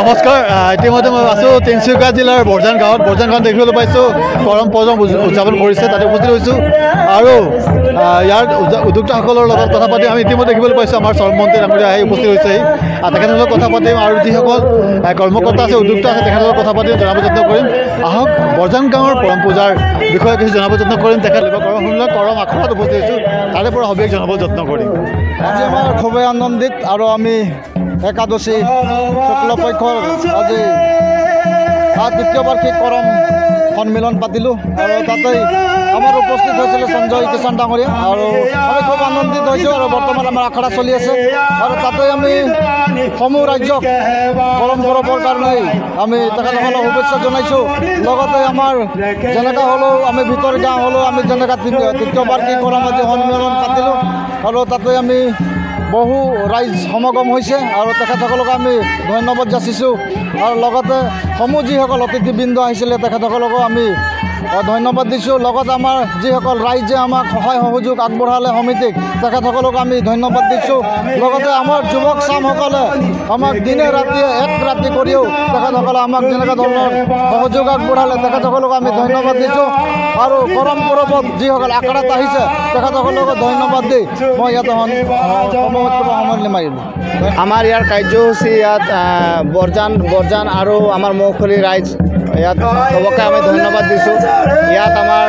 নমস্কাৰ ইতিমধ্যে মই আছোঁ তিনিচুকীয়া জিলাৰ বৰজান গাঁৱত দেখিবলৈ পাইছোঁ কৰম পৰম উদযাপন কৰিছে তাতে উপস্থিত হৈছোঁ আৰু ইয়াৰ উদ্যোক্তাসকলৰ লগত কথা পাতি আমি ইতিমধ্যে দেখিবলৈ পাইছোঁ আমাৰ চৰমমন্ত্ৰী ডাঙৰীয়া আহি উপস্থিত হৈছেহি তেখেতৰ লগত কথা পাতিম আৰু যিসকল কৰ্মকৰ্তা আছে উদ্যোক্তা আছে তেখেতৰ লগত কথা পাতি জনাব যত্ন কৰিম আহক বৰজান গাঁৱৰ পৰম পূজাৰ বিষয়ে কিছু জনাব যত্ন কৰিম তেখেতলোকৰ কৰম আখৰাত উপস্থিত হৈছোঁ তাৰে পৰা সবিশেষ জনাব যত্ন কৰিম আজি আমাৰ খুবেই আনন্দিত আৰু আমি একাদশী শুক্লপক্ষৰ আজি দ্বিতীয় বাৰ্ষিক কৰম সন্মিলন পাতিলোঁ আৰু তাতে আমাৰ উপস্থিত হৈছিলে সঞ্জয় কিষাণ ডাঙৰীয়া আৰু আমি খুব আনন্দিত হৈছোঁ আৰু বৰ্তমান আমাৰ আখৰা চলি আছে আৰু তাতে আমি সমূহ ৰাজ্যক কৰম পৰৱৰ কাৰণে আমি তেখেতসকলক শুভেচ্ছা জনাইছোঁ লগতে আমাৰ যেনেকৈ হ'লেও আমি ভিতৰ গাঁও হ'লেও আমি যেনেকৈ তৃতীয় বাৰ্ষিক কৰম আজি সন্মিলন পাতিলোঁ আৰু তাতে আমি বহু ৰাইজ সমাগম হৈছে আৰু তেখেতসকলক আমি ধন্যবাদ যাচিছোঁ আৰু লগতে সমূহ যিসকল অতিথিবৃন্দ আহিছিলে তেখেতসকলকো আমি ধন্যবাদ দিছোঁ লগতে আমাৰ যিসকল ৰাইজে আমাক সহায় সহযোগ আগবঢ়ালে সমিতিক তেখেতসকলক আমি ধন্যবাদ দিছোঁ লগতে আমাৰ যুৱক চামসকলে আমাক দিনে ৰাতিয়ে এক ৰাতি কৰিও তেখেতসকলে আমাক যেনেকুৱা ধৰণৰ সহযোগ আগবঢ়ালে তেখেতসকলক আমি ধন্যবাদ দিছোঁ আৰু কৰম পৰৱত যিসকল আখৰাত আহিছে তেখেতসকলক ধন্যবাদ দি মই ইয়াতে সময় মাৰিলোঁ আমাৰ ইয়াৰ কাৰ্যসূচী ইয়াত বৰজান আৰু আমাৰ মৌখুলী ৰাইজ ইয়াত সবকে আমি ধন্যবাদ দিছোঁ ইয়াত আমাৰ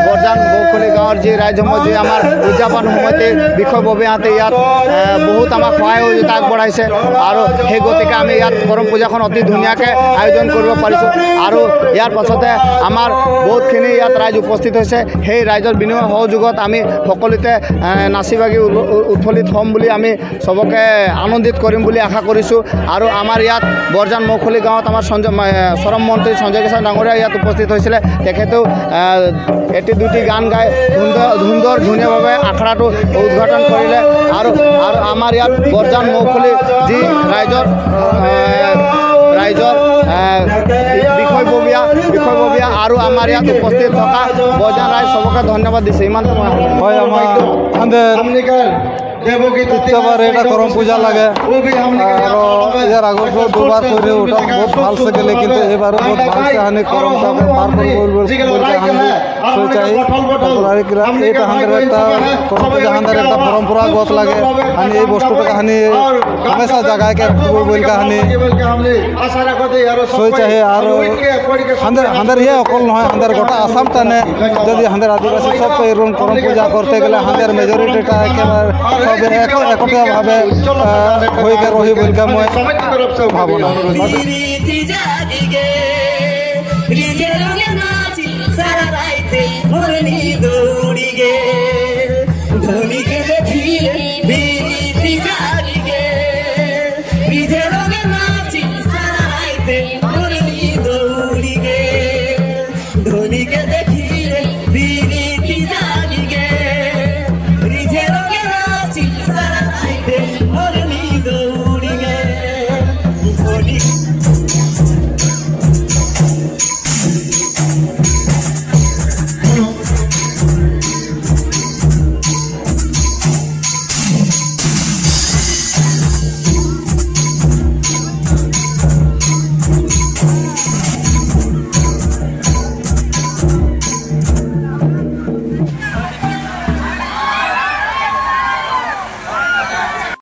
বৰজান মৌখুলী গাঁৱৰ যি ৰাইজসমূহ যি আমাৰ উদযাপন সমিতি বিষয়ববীয়াহঁতে ইয়াত বহুত আমাক সহায় সহযোগিতা আগবঢ়াইছে আৰু সেই গতিকে আমি ইয়াত কৰম পূজাখন অতি ধুনীয়াকৈ আয়োজন কৰিব পাৰিছোঁ আৰু ইয়াৰ পাছতে আমাৰ বহুতখিনি ইয়াত ৰাইজ উপস্থিত হৈছে সেই ৰাইজৰ বিনিময় সহযোগত আমি সকলোতে নাচি বাগি উৎফুল্লিত হ'ম বুলি আমি চবকে আনন্দিত কৰিম বুলি আশা কৰিছোঁ আৰু আমাৰ ইয়াত বৰজান মৌখুলী গাঁৱত আমাৰ চৰম মন্ত্ৰী সঞ্জয় কিষাণ ডাঙৰীয়া ইয়াত উপস্থিত হৈছিলে তেখেতেও এটি দুটি গান গাই ধুনীয়াভাৱে আখৰাটো উদ্ঘাটন কৰিলে আৰু আমাৰ ইয়াত বৰজান মৌখুলী যি ৰাইজৰ বিষয়ববীয়া আৰু আমাৰ ইয়াত উপস্থিত থকা বৰজান ৰাইজ চবকে ধন্যবাদ দিছে ইমান হয় তৃতীয়বার এটা করম পূজা লাগে আর এর আগত দুবার করে ওটা বহুত ভালসে গেলে কিন্তু এবারও বহুত ভালসে হানি করমটাকে পার করে এইটা হাঁদের একটা করম পূজা হাঁদের একটা পরম্পরাগত লাগে হানি এই বস্তুটাকে হানি হামেশা জায়গাকে বলকা হানি সই চাহে আর হাঁদের ইয়ে অকল নহয় হাঁদের গোটা আসাম টানে যদি হাঁদের আদিবাসী সব এরকম করম পূজা করতে গেলে হাঁদের মেজরিটিটা একেবারে একত্ৰিতভাৱে হৈকে ৰহি বলকে মই ভাৱনা Rizero